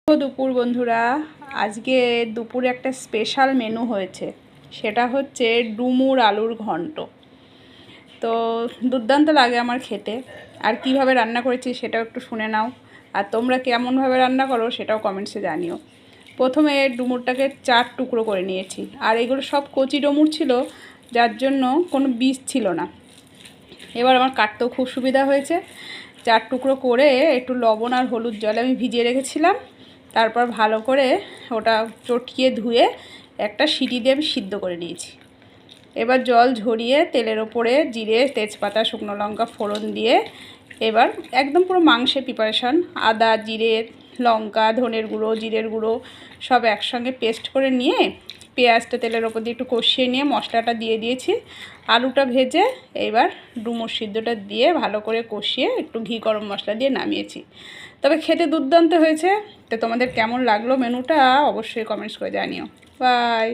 দুপুর বন্ধুরা, আজকে দুপুরে একটা স্পেশাল মেনু হয়েছে। সেটা হচ্ছে ডুমুর আলুর ঘন্ট। তো দুর্দান্ত লাগে আমার খেতে। আর কিভাবে রান্না করেছি সেটাও একটু শুনে নাও। আর তোমরা কেমনভাবে রান্না করো সেটাও কমেন্টসে জানিও। প্রথমে ডুমুরটাকে 4 টুকরো করে নিয়েছি। আর এগুলো সব কচি ডুমুর ছিল, যার জন্য কোনো বীজ ছিল না। এবার আমার কাটতেও খুব সুবিধা হয়েছে। 4 টুকরো করে একটু লবণ আর হলুদ জলে আমি ভিজিয়ে রেখেছিলাম। তারপর ভালো করে ওটা চটকিয়ে ধুয়ে একটা সিটি দিয়ে আমি সিদ্ধ করে নিয়েছি। এবার জল ঝরিয়ে তেলের ওপরে জিরে, তেজপাতা, শুকনো লঙ্কা ফোড়ন দিয়ে এবার একদম পুরো মাংসের প্রিপারেশান, আদা, জিরে, লঙ্কা, ধনের গুঁড়ো, জিরের গুঁড়ো সব একসঙ্গে পেস্ট করে নিয়ে পেঁয়াজটা তেলের ওপর দিয়ে একটু কষিয়ে নিয়ে মশলাটা দিয়ে দিয়েছি। আলুটা ভেজে এবার ডুমুর সিদ্ধটা দিয়ে ভালো করে কষিয়ে একটু ঘি গরম মশলা দিয়ে নামিয়েছি। তবে খেতে দুর্দান্ত হয়েছে। তো তোমাদের কেমন লাগলো মেনুটা অবশ্যই কমেন্টস করে জানিও। বাই।